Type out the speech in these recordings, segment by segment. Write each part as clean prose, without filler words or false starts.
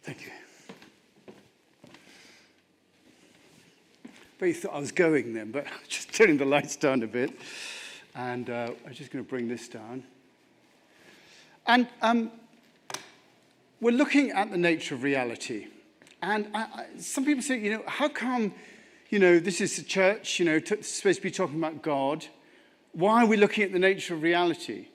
Thank you. But you thought I was going then, but just turning the lights down a bit. And I'm just going to bring this down. And we're looking at the nature of reality. And some people say, how come, this is a church, supposed to be talking about God. Why are we looking at the nature of reality?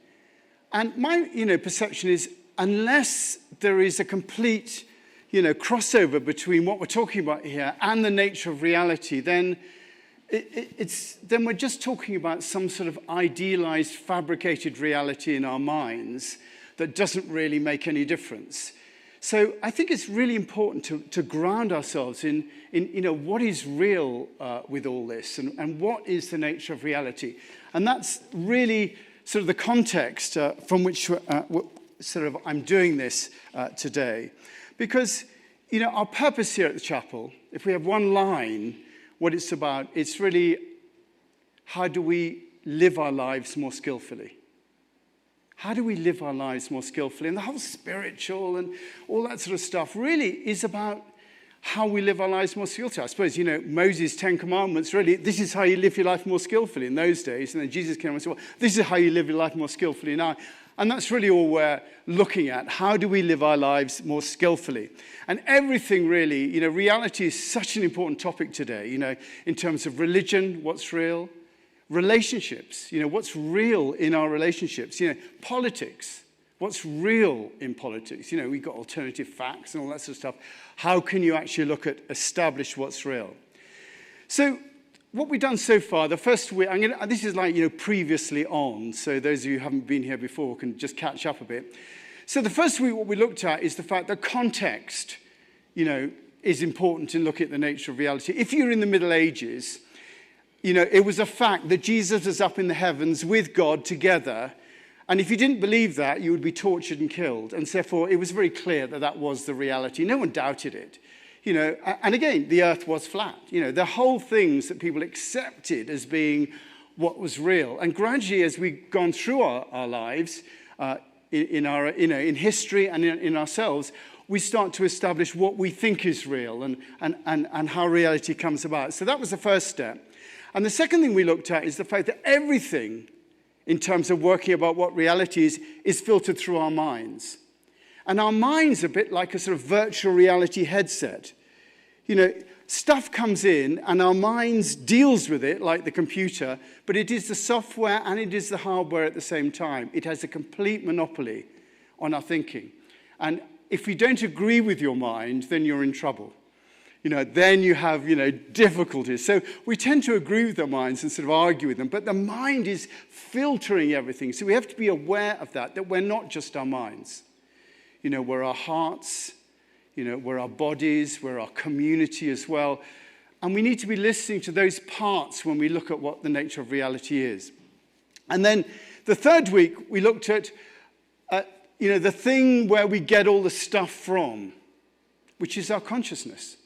And my, perception is, unless there is a complete, crossover between what we're talking about here and the nature of reality, then then we're just talking about some sort of idealized, fabricated reality in our minds that doesn't really make any difference. So I think it's really important to ground ourselves in what is real with all this and what is the nature of reality. And that's really sort of the context from which I'm doing this today. Because, our purpose here at the chapel, if we have one line, what it's about, it's really how do we live our lives more skillfully? How do we live our lives more skillfully? And the whole spiritual and all that sort of stuff really is about how we live our lives more skillfully. I suppose, Moses' 10 Commandments, really, this is how you live your life more skillfully in those days. And then Jesus came and said, well, this is how you live your life more skillfully now. And that's really all we're looking at. How do we live our lives more skillfully? And everything really, reality is such an important topic today, in terms of religion, what's real, relationships, what's real in our relationships, politics, what's real in politics. We've got alternative facts and all that sort of stuff. How can you actually establish what's real? So what we've done so far, the first week, this is like, previously on, so those of you who haven't been here before can just catch up a bit. So the first week, what we looked at is the fact that context, is important in looking at the nature of reality. If you're in the Middle Ages, it was a fact that Jesus was up in the heavens with God together. And if you didn't believe that, you would be tortured and killed. And therefore, it was very clear that that was the reality. No one doubted it. And again, the earth was flat. The whole things that people accepted as being what was real. And gradually, as we've gone through our lives, in history and in ourselves, we start to establish what we think is real and how reality comes about. So that was the first step. And the second thing we looked at is the fact that everything, in terms of working about what reality is filtered through our minds. And our mind's a bit like a sort of virtual reality headset. Stuff comes in and our minds deals with it like the computer, but it is the software and it is the hardware at the same time. It has a complete monopoly on our thinking. And if you don't agree with your mind, then you're in trouble. Then you have, difficulties. So we tend to agree with our minds and sort of argue with them, but the mind is filtering everything. So we have to be aware of that we're not just our minds. We're our hearts, we're our bodies, we're our community as well. And we need to be listening to those parts when we look at what the nature of reality is. And then the third week, we looked at, the thing where we get all the stuff from, which is our consciousness.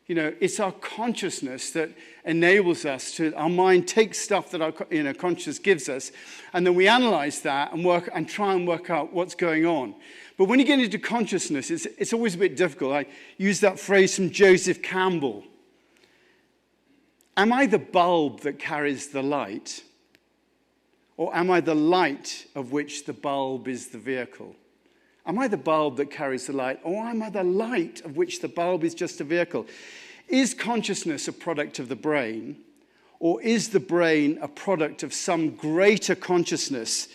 It's our consciousness that enables us our mind takes stuff that our consciousness gives us, and then we analyze that and try and work out what's going on. But when you get into consciousness, it's always a bit difficult. I use that phrase from Joseph Campbell. Am I the bulb that carries the light? Or am I the light of which the bulb is the vehicle? Am I the bulb that carries the light? Or am I the light of which the bulb is just a vehicle? Is consciousness a product of the brain? Or is the brain a product of some greater consciousness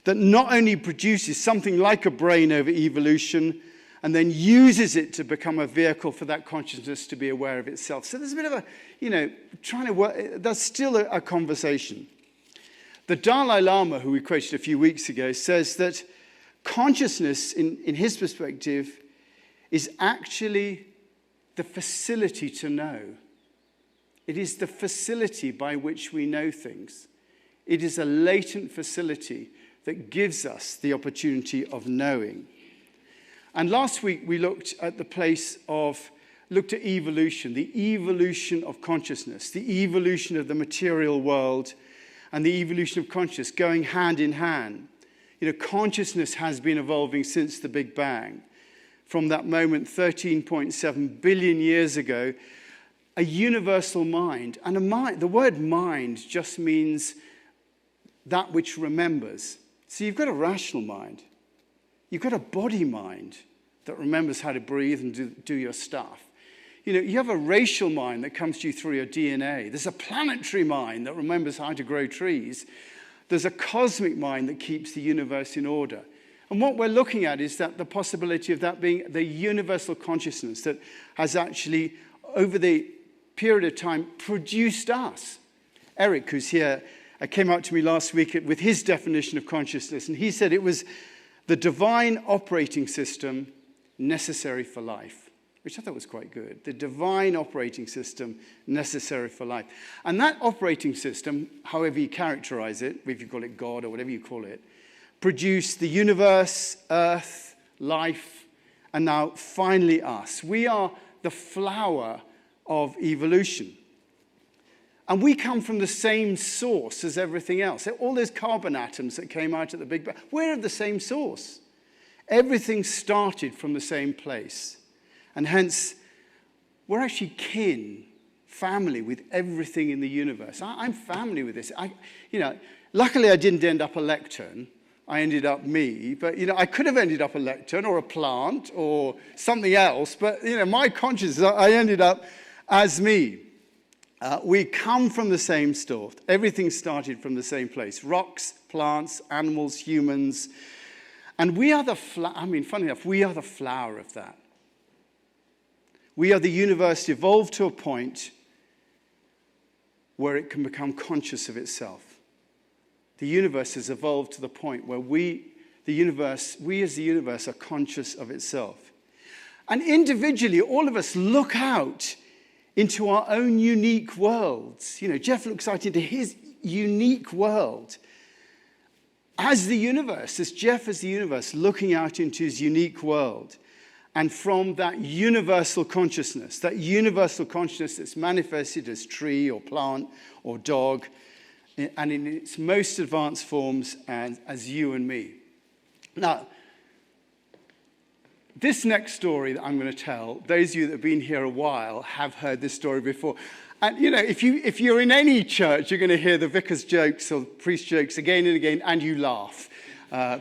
that not only produces something like a brain over evolution and then uses it to become a vehicle for that consciousness to be aware of itself? So there's a bit of a, trying to work, that's still a conversation. The Dalai Lama, who we quoted a few weeks ago, says that consciousness, in his perspective, is actually the facility to know. It is the facility by which we know things. It is a latent facility that gives us the opportunity of knowing. And last week we looked at evolution, the evolution of consciousness, the evolution of the material world, and the evolution of consciousness going hand in hand. Consciousness has been evolving since the Big Bang. from that moment 13.7 billion years ago, a universal mind. And the word mind just means that which remembers. So you've got a rational mind. You've got a body mind that remembers how to breathe and do your stuff. You have a racial mind that comes to you through your DNA. There's a planetary mind that remembers how to grow trees. There's a cosmic mind that keeps the universe in order. And what we're looking at is that the possibility of that being the universal consciousness that has actually, over the period of time, produced us. Eric, who's here, came out to me last week with his definition of consciousness, and he said it was the divine operating system necessary for life, which I thought was quite good. The divine operating system necessary for life. And that operating system, however you characterize it, if you call it God or whatever you call it, produced the universe, earth, life, and now finally us. We are the flower of evolution. And we come from the same source as everything else. All those carbon atoms that came out at the Big Bang, we're of the same source. Everything started from the same place. And hence, we're actually kin, family with everything in the universe. I'm family with this. Luckily I didn't end up a lectern. I ended up me. But, I could have ended up a lectern or a plant or something else. But, my consciousness, I ended up as me. We come from the same source. Everything started from the same place. Rocks, plants, animals, humans. And we are funny enough, we are the flower of that. We are the universe evolved to a point where it can become conscious of itself. The universe has evolved to the point where we as the universe are conscious of itself. And individually, all of us look out into our own unique worlds. Jeff looks out into his unique world as the universe, as Jeff as the universe, looking out into his unique world. And from that universal consciousness that's manifested as tree or plant or dog, and in its most advanced forms as you and me. Now, this next story that I'm going to tell, those of you that have been here a while have heard this story before. And, if you're in any church, you're going to hear the vicar's jokes or the priest's jokes again and again, and you laugh.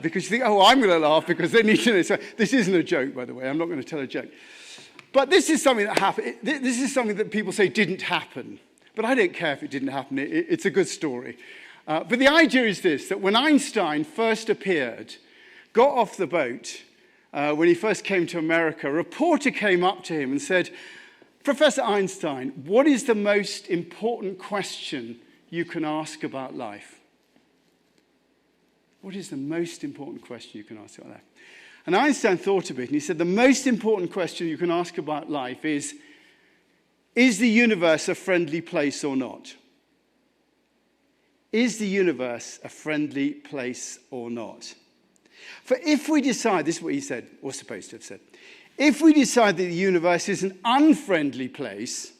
Because you think, I'm going to laugh because they need to know. So this isn't a joke, by the way. I'm not going to tell a joke. But this is something that happened. This is something that people say didn't happen. But I don't care if it didn't happen. It's a good story. But the idea is this, that when Einstein first appeared, got off the boat, when he first came to America, a reporter came up to him and said, Professor Einstein, what is the most important question you can ask about life? What is the most important question you can ask about life? And Einstein thought a bit, and he said, the most important question you can ask about life is the universe a friendly place or not? Is the universe a friendly place or not? For if we decide, this is what he said, or supposed to have said, if we decide that the universe is an unfriendly place,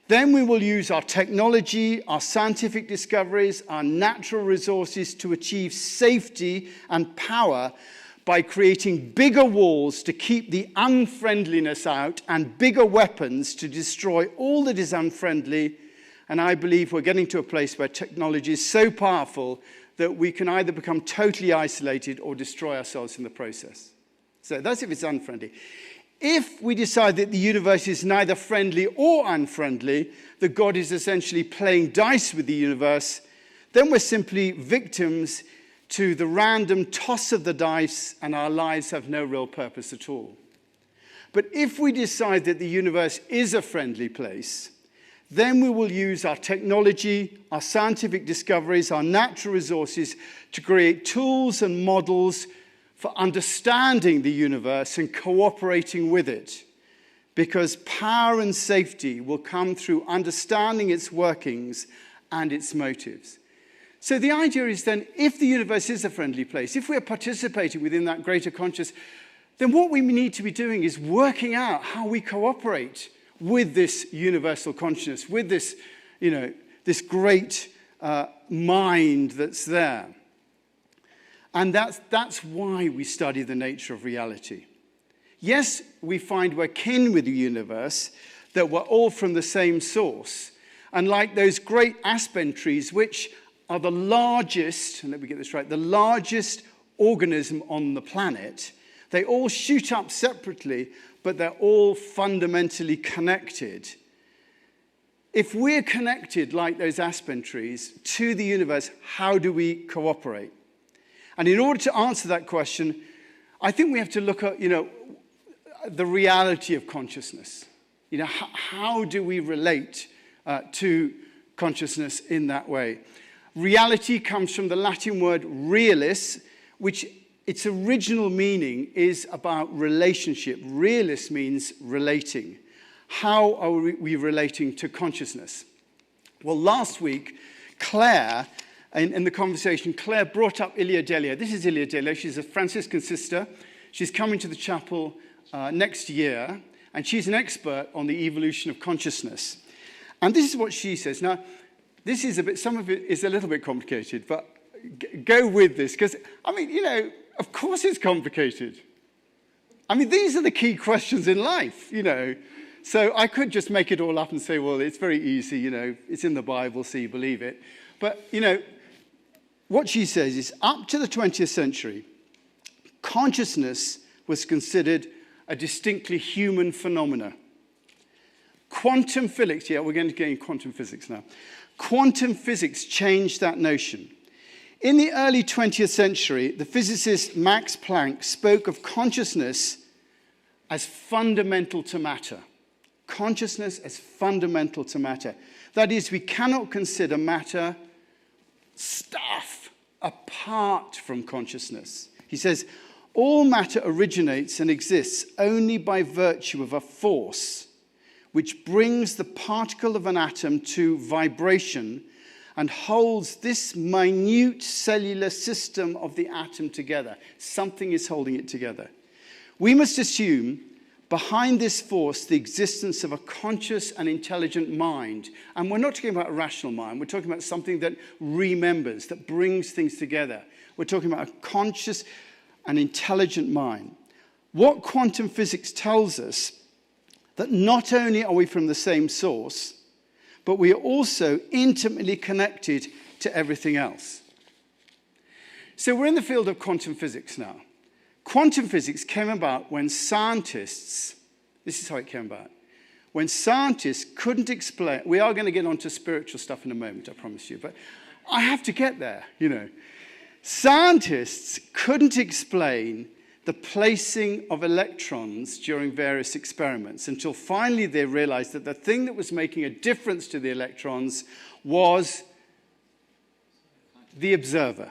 then we will use our technology, our scientific discoveries, our natural resources to achieve safety and power by creating bigger walls to keep the unfriendliness out and bigger weapons to destroy all that is unfriendly. And I believe we're getting to a place where technology is so powerful that we can either become totally isolated or destroy ourselves in the process. So that's if it's unfriendly. If we decide that the universe is neither friendly or unfriendly, that God is essentially playing dice with the universe, then we're simply victims to the random toss of the dice, and our lives have no real purpose at all. But if we decide that the universe is a friendly place, then we will use our technology, our scientific discoveries, our natural resources to create tools and models for understanding the universe and cooperating with it. Because power and safety will come through understanding its workings and its motives. So the idea is then, if the universe is a friendly place, if we're participating within that greater consciousness, then what we need to be doing is working out how we cooperate with this universal consciousness, with this, this great mind that's there. And that's why we study the nature of reality. Yes, we find we're kin with the universe, that we're all from the same source. And like those great aspen trees, which are the largest, and let me get this right, the largest organism on the planet, they all shoot up separately, but they're all fundamentally connected. If we're connected like those aspen trees to the universe, how do we cooperate? And in order to answer that question, I think we have to look at, the reality of consciousness. How do we relate to consciousness in that way? Reality comes from the Latin word realis, which its original meaning is about relationship. Realis means relating. How are we relating to consciousness? Well, last week, Claire, in the conversation, Claire brought up Ilia Delia. This is Ilia Delia. She's a Franciscan sister. She's coming to the chapel next year, and she's an expert on the evolution of consciousness. And this is what she says. Now, this is some of it is a little bit complicated, but go with this, because, of course it's complicated. These are the key questions in life, So I could just make it all up and say, well, it's very easy, it's in the Bible, so you believe it. But, what she says is, up to the 20th century, consciousness was considered a distinctly human phenomena. Quantum physics, we're going to get into quantum physics now. Quantum physics changed that notion. In the early 20th century, the physicist Max Planck spoke of consciousness as fundamental to matter. Consciousness as fundamental to matter. That is, we cannot consider matter, stuff, apart from consciousness. He says, all matter originates and exists only by virtue of a force which brings the particle of an atom to vibration and holds this minute cellular system of the atom together. Something is holding it together. We must assume behind this force the existence of a conscious and intelligent mind. And we're not talking about a rational mind. We're talking about something that remembers, that brings things together. We're talking about a conscious and intelligent mind. What quantum physics tells us that not only are we from the same source, but we are also intimately connected to everything else. So we're in the field of quantum physics now. Quantum physics came about when scientists, this is how it came about, when scientists couldn't explain, we are going to get onto spiritual stuff in a moment, I promise you, but I have to get there, Scientists couldn't explain the placing of electrons during various experiments until finally they realized that the thing that was making a difference to the electrons was the observer.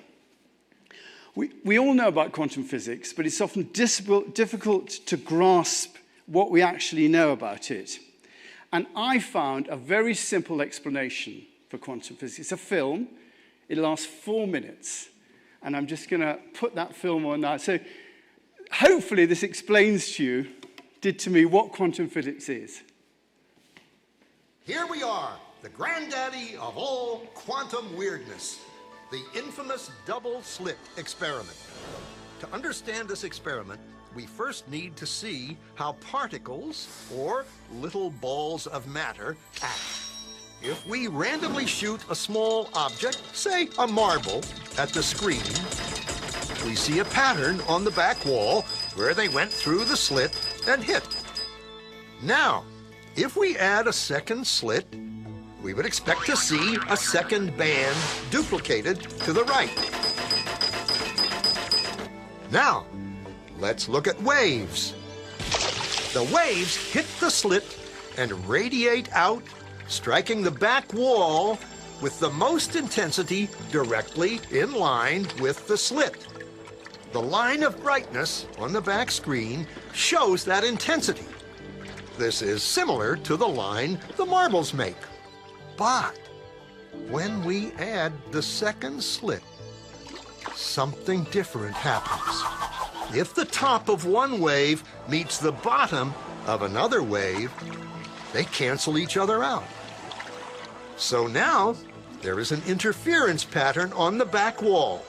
We all know about quantum physics, but it's often difficult to grasp what we actually know about it. And I found a very simple explanation for quantum physics. It's a film. It lasts 4 minutes. And I'm just going to put that film on now. So hopefully this explains to me, what quantum physics is. Here we are, the granddaddy of all quantum weirdness, the infamous double-slit experiment. To understand this experiment, we first need to see how particles, or little balls of matter, act. If we randomly shoot a small object, say a marble, at the screen, we see a pattern on the back wall where they went through the slit and hit. Now, if we add a second slit, we would expect to see a second band duplicated to the right. Now, let's look at waves. The waves hit the slit and radiate out, striking the back wall with the most intensity directly in line with the slit. The line of brightness on the back screen shows that intensity. This is similar to the line the marbles make. But when we add the second slit, something different happens. If the top of one wave meets the bottom of another wave, they cancel each other out. So now there is an interference pattern on the back wall.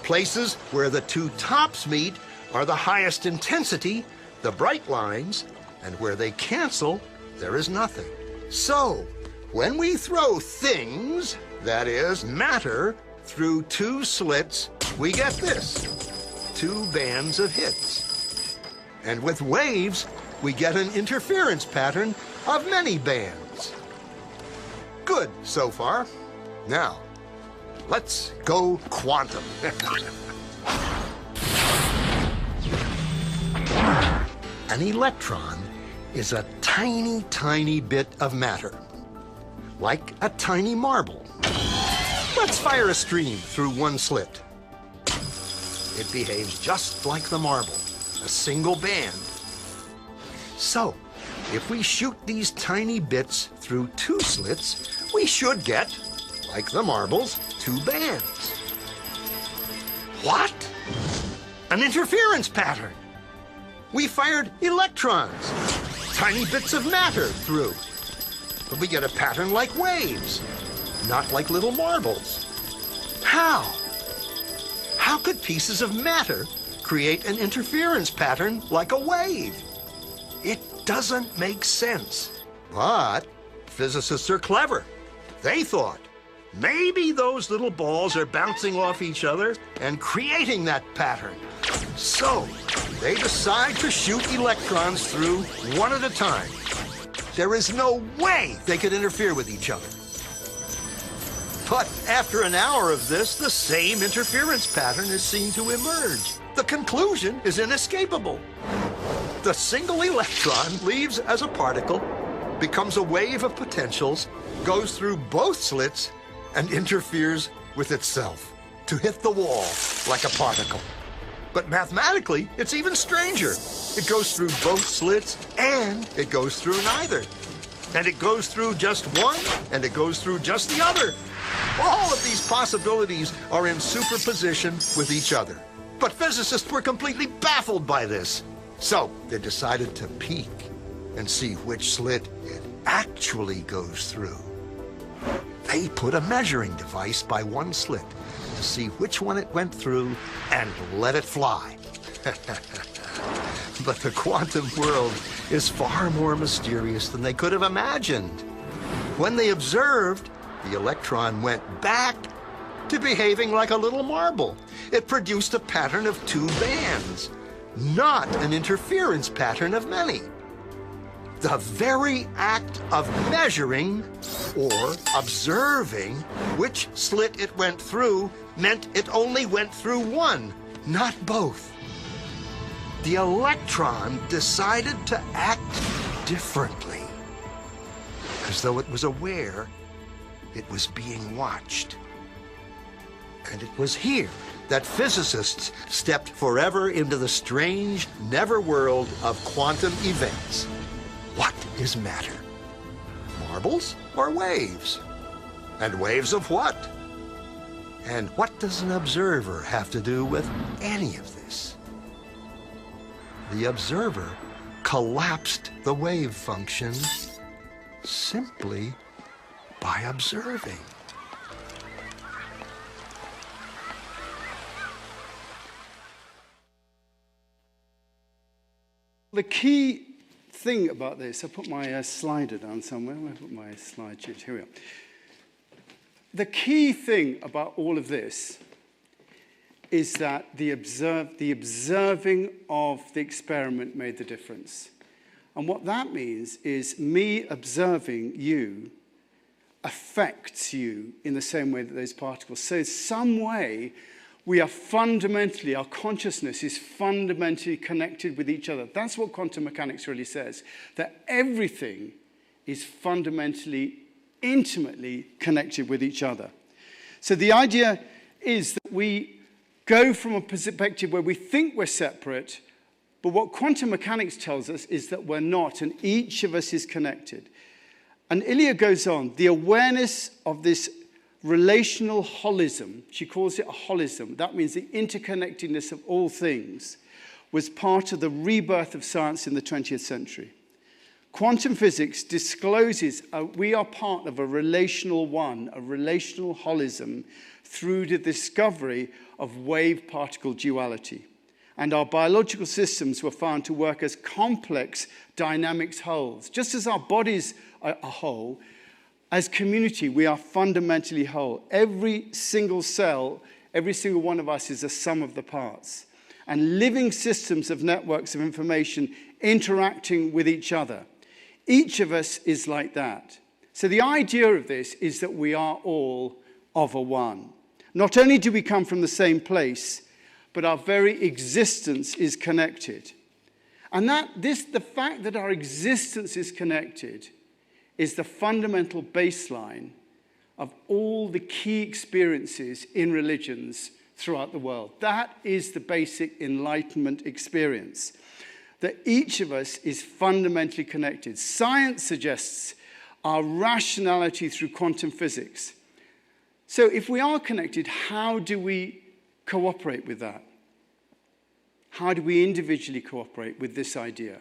Places where the two tops meet are the highest intensity, the bright lines, and where they cancel, there is nothing. So, when we throw things, that is, matter, through two slits, we get this, two bands of hits. And with waves, we get an interference pattern of many bands. Good so far. Now, let's go quantum. An electron is a tiny, tiny bit of matter, like a tiny marble. Let's fire a stream through one slit. It behaves just like the marble, a single band. So, if we shoot these tiny bits through two slits, we should get, like the marbles, two bands. What? An interference pattern. We fired electrons, tiny bits of matter through. But we get a pattern like waves, not like little marbles. How? How could pieces of matter create an interference pattern like a wave? It doesn't make sense. But physicists are clever. They thought, maybe those little balls are bouncing off each other and creating that pattern. So, they decide to shoot electrons through one at a time. There is no way they could interfere with each other. But after an hour of this, the same interference pattern is seen to emerge. The conclusion is inescapable. The single electron leaves as a particle, becomes a wave of potentials, goes through both slits, and interferes with itself to hit the wall like a particle. But mathematically, it's even stranger. It goes through both slits, and it goes through neither. And it goes through just one, and it goes through just the other. All of these possibilities are in superposition with each other. But physicists were completely baffled by this. So they decided to peek and see which slit it actually goes through. They put a measuring device by one slit to see which one it went through and let it fly. But the quantum world is far more mysterious than they could have imagined. When they observed, the electron went back to behaving like a little marble. It produced a pattern of two bands, not an interference pattern of many. The very act of measuring or observing which slit it went through meant it only went through one, not both. The electron decided to act differently, as though it was aware it was being watched. And it was here that physicists stepped forever into the strange, never world of quantum events. What is matter? Marbles or waves? And waves of what? And what does an observer have to do with any of this? The observer collapsed the wave function simply by observing. The key thing about this, I put my slider down somewhere. I put my slide sheet. Here we are. The key thing about all of this is that the observing of the experiment made the difference. And what that means is me observing you affects you in the same way that those particles. So in some way, we are fundamentally, our consciousness is fundamentally connected with each other. That's what quantum mechanics really says, that everything is fundamentally, intimately connected with each other. So the idea is that we go from a perspective where we think we're separate, but what quantum mechanics tells us is that we're not, and each of us is connected. And Ilya goes on, the awareness of this relational holism, she calls it a holism, that means the interconnectedness of all things, was part of the rebirth of science in the 20th century. Quantum physics discloses we are part of a relational one, a relational holism, through the discovery of wave-particle duality. and our biological systems were found to work as complex dynamics wholes. Just as our bodies are whole, as community, we are fundamentally whole. Every single cell, every single one of us is a sum of the parts. And living systems of networks of information interacting with each other. Each of us is like that. So the idea of this is that we are all of a one. Not only do we come from the same place, but our very existence is connected. And the fact that our existence is connected is the fundamental baseline of all the key experiences in religions throughout the world. That is the basic Enlightenment experience, that each of us is fundamentally connected. Science suggests our rationality through quantum physics. So if we are connected, how do we cooperate with that? How do we individually cooperate with this idea?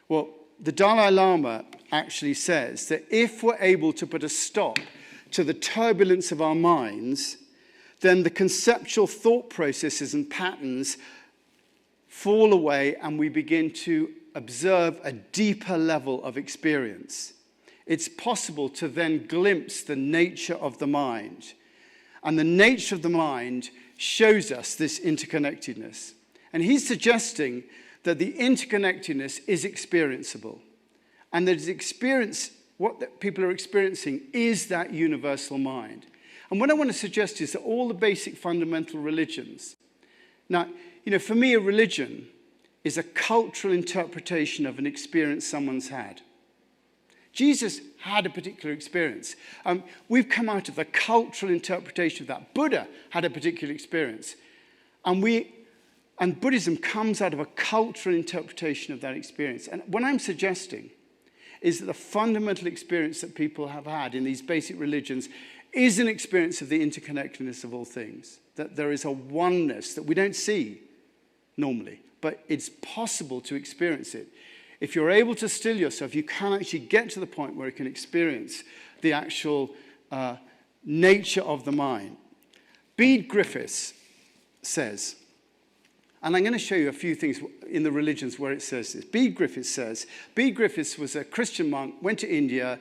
Well, the Dalai Lama actually says that if we're able to put a stop to the turbulence of our minds, then the conceptual thought processes and patterns fall away and we begin to observe a deeper level of experience. It's possible to then glimpse the nature of the mind. And the nature of the mind shows us this interconnectedness. And he's suggesting that the interconnectedness is experienceable. And that what people are experiencing is that universal mind. And what I want to suggest is that all the basic fundamental religions. Now, for me, a religion is a cultural interpretation of an experience someone's had. Jesus had a particular experience. We've come out of the cultural interpretation of that. Buddha had a particular experience. And Buddhism comes out of a cultural interpretation of that experience. And what I'm suggesting is that the fundamental experience that people have had in these basic religions is an experience of the interconnectedness of all things. That there is a oneness that we don't see normally, but it's possible to experience it. If you're able to still yourself, you can actually get to the point where you can experience the actual nature of the mind. Bede Griffiths says, and I'm going to show you a few things in the religions where it says this. Bede Griffiths was a Christian monk, went to India,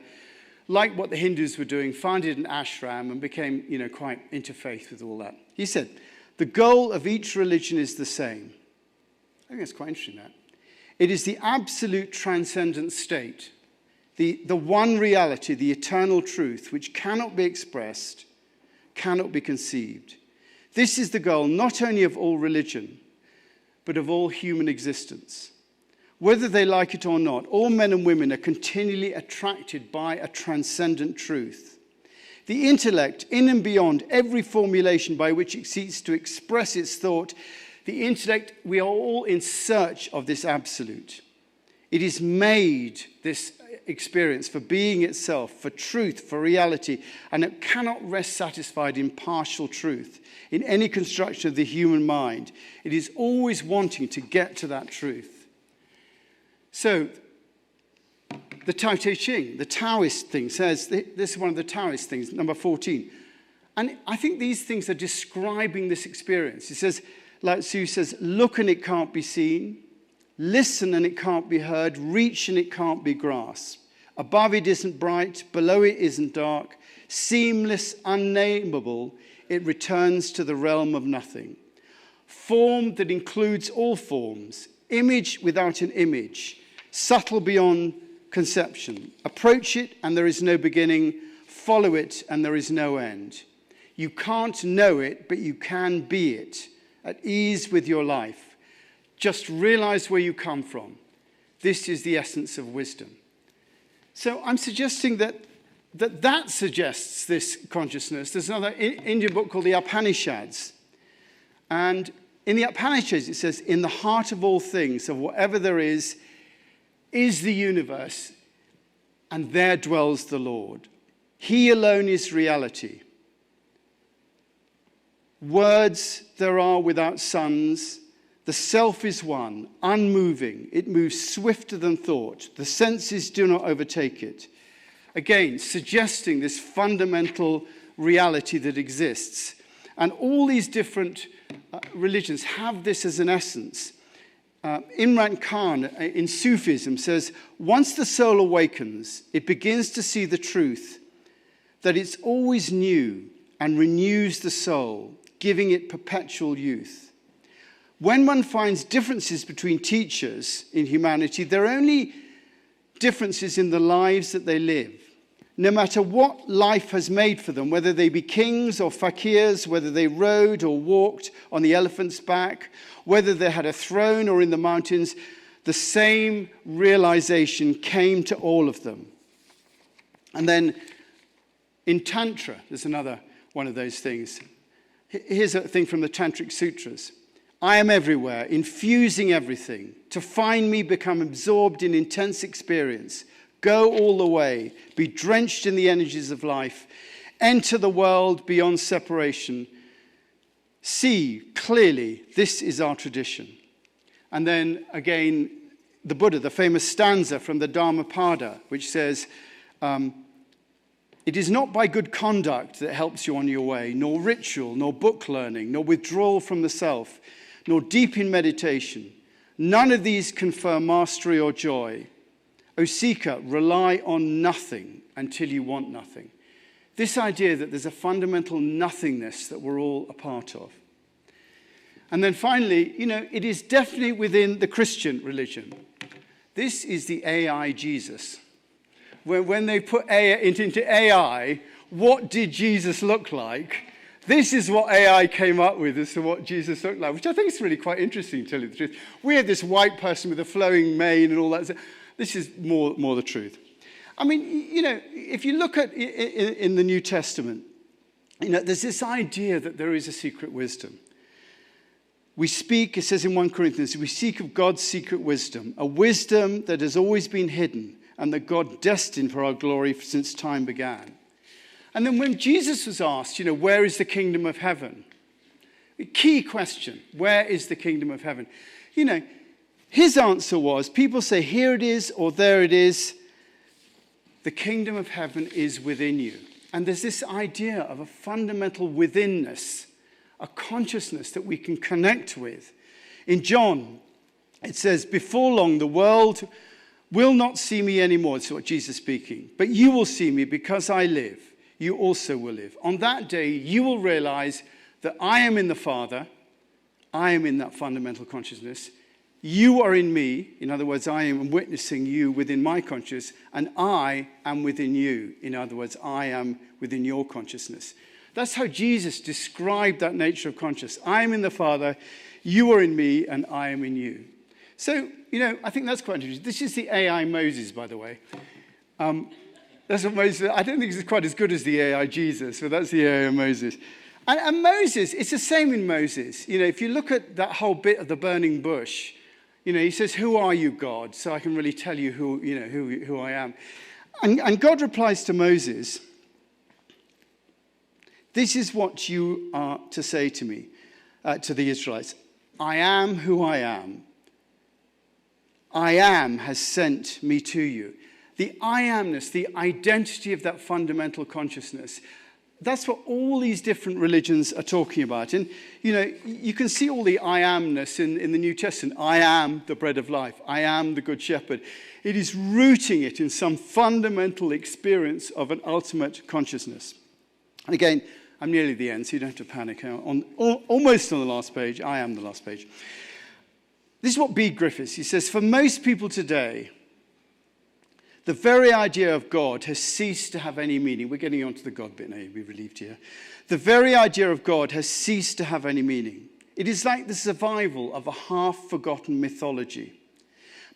liked what the Hindus were doing, founded an ashram, and became, quite interfaith with all that. He said, the goal of each religion is the same. I think that's quite interesting, that. It is the absolute transcendent state, the one reality, the eternal truth, which cannot be expressed, cannot be conceived. This is the goal not only of all religion, but of all human existence. Whether they like it or not, all men and women are continually attracted by a transcendent truth. The intellect, in and beyond every formulation by which it seeks to express its thought, the intellect, we are all in search of this absolute. It is made, this experience, for being itself, for truth, for reality, and it cannot rest satisfied in partial truth, in any construction of the human mind. It is always wanting to get to that truth. So, the Tao Te Ching, the Taoist thing, says, this is one of the Taoist things, number 14. And I think these things are describing this experience. It says, Lao Tzu says, look and it can't be seen, listen and it can't be heard, reach and it can't be grasped. Above it isn't bright, below it isn't dark, seamless, unnameable, it returns to the realm of nothing. Form that includes all forms, image without an image, subtle beyond conception. Approach it and there is no beginning, follow it and there is no end. You can't know it, but you can be it, at ease with your life. Just realize where you come from. This is the essence of wisdom. So I'm suggesting that suggests this consciousness. There's another Indian book called the Upanishads. And in the Upanishads, it says, in the heart of all things, of whatever there is the universe, and there dwells the Lord. He alone is reality. Words there are without suns. The self is one, unmoving. It moves swifter than thought. The senses do not overtake it. Again, suggesting this fundamental reality that exists. And all these different religions have this as an essence. Imran Khan in Sufism says, once the soul awakens, it begins to see the truth that it's always new and renews the soul, giving it perpetual youth. When one finds differences between teachers in humanity, they're only differences in the lives that they live. No matter what life has made for them, whether they be kings or fakirs, whether they rode or walked on the elephant's back, whether they had a throne or in the mountains, the same realization came to all of them. And then in Tantra, there's another one of those things. Here's a thing from the Tantric Sutras. I am everywhere, infusing everything. To find me, become absorbed in intense experience. Go all the way, be drenched in the energies of life. Enter the world beyond separation. See clearly, this is our tradition. And then again, the Buddha, the famous stanza from the Dhammapada, which says, it is not by good conduct that helps you on your way, nor ritual, nor book learning, nor withdrawal from the self, nor deep in meditation. None of these confer mastery or joy. O seeker, rely on nothing until you want nothing. This idea that there's a fundamental nothingness that we're all a part of. And then finally, it is definitely within the Christian religion. This is the AI Jesus. When they put AI into AI, what did Jesus look like? This is what AI came up with as to what Jesus looked like, which I think is really quite interesting, to tell you the truth. We have this white person with a flowing mane and all that. This is more the truth. I mean, if you look at in the New Testament, there's this idea that there is a secret wisdom. We speak, it says in 1 Corinthians, we seek of God's secret wisdom, a wisdom that has always been hidden and that God destined for our glory since time began. And then when Jesus was asked, where is the kingdom of heaven? A key question, where is the kingdom of heaven? His answer was, people say, here it is or there it is. The kingdom of heaven is within you. And there's this idea of a fundamental withinness, a consciousness that we can connect with. In John, it says, before long, the world will not see me anymore. It's what Jesus is speaking. But you will see me because I live. You also will live. On that day, you will realize that I am in the Father. I am in that fundamental consciousness. You are in me. In other words, I am witnessing you within my consciousness, and I am within you. In other words, I am within your consciousness. That's how Jesus described that nature of consciousness. I am in the Father, you are in me, and I am in you. So, I think that's quite interesting. This is the AI Moses, by the way. That's what Moses, I don't think it's quite as good as the AI Jesus, but that's the AI Moses. And Moses, it's the same in Moses. If you look at that whole bit of the burning bush, he says, who are you, God? So I can really tell you who I am. And God replies to Moses, this is what you are to say to me, to the Israelites. I am who I am. I am has sent me to you. The I amness, the identity of that fundamental consciousness, that's what all these different religions are talking about. And, you can see all the I amness in the New Testament. I am the bread of life. I am the good shepherd. It is rooting it in some fundamental experience of an ultimate consciousness. And again, I'm nearly at the end, so you don't have to panic. Almost on the last page. I am the last page. This is what Bede Griffiths, he says, for most people today, the very idea of God has ceased to have any meaning. We're getting on to the God bit now, you'll be relieved here. The very idea of God has ceased to have any meaning. It is like the survival of a half-forgotten mythology.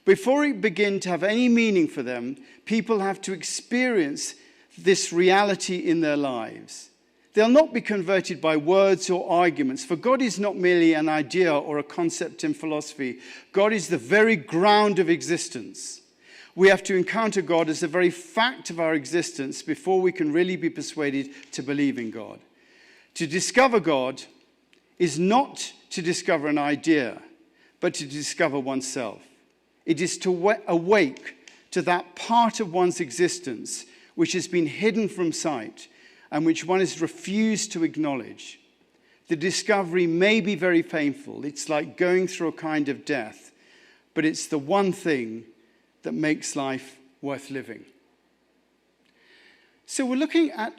Before it begins to have any meaning for them, people have to experience this reality in their lives. They'll not be converted by words or arguments, for God is not merely an idea or a concept in philosophy. God is the very ground of existence. We have to encounter God as the very fact of our existence before we can really be persuaded to believe in God. To discover God is not to discover an idea, but to discover oneself. It is to awake to that part of one's existence which has been hidden from sight and which one has refused to acknowledge. The discovery may be very painful. It's like going through a kind of death, but it's the one thing that makes life worth living. So we're looking at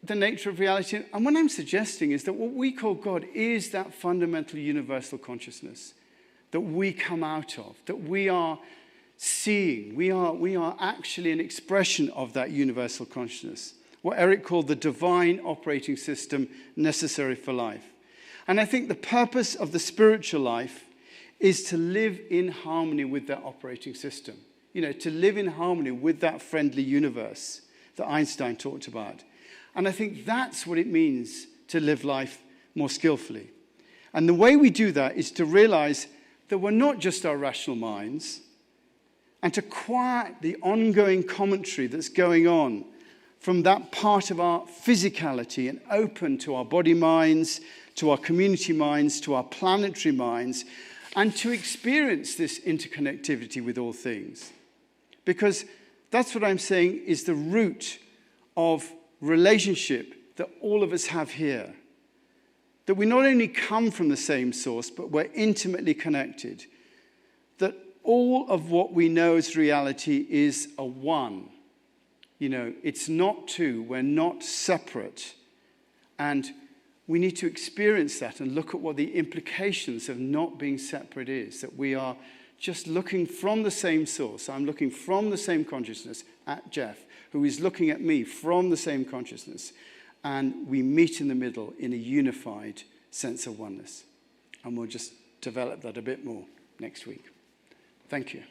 the nature of reality, and what I'm suggesting is that what we call God is that fundamental universal consciousness that we come out of, that we are seeing. We are actually an expression of that universal consciousness, what Eric called the divine operating system necessary for life. And I think the purpose of the spiritual life is to live in harmony with that operating system, to live in harmony with that friendly universe that Einstein talked about. And I think that's what it means to live life more skillfully. And the way we do that is to realize that we're not just our rational minds, and to quiet the ongoing commentary that's going on from that part of our physicality and open to our body minds, to our community minds, to our planetary minds, and to experience this interconnectivity with all things. Because that's what I'm saying is the root of relationship that all of us have here. That we not only come from the same source, but we're intimately connected. That all of what we know as reality is a one. It's not two. We're not separate. And we need to experience that and look at what the implications of not being separate is. That we are just looking from the same source. I'm looking from the same consciousness at Jeff, who is looking at me from the same consciousness. And we meet in the middle in a unified sense of oneness. And we'll just develop that a bit more next week. Thank you.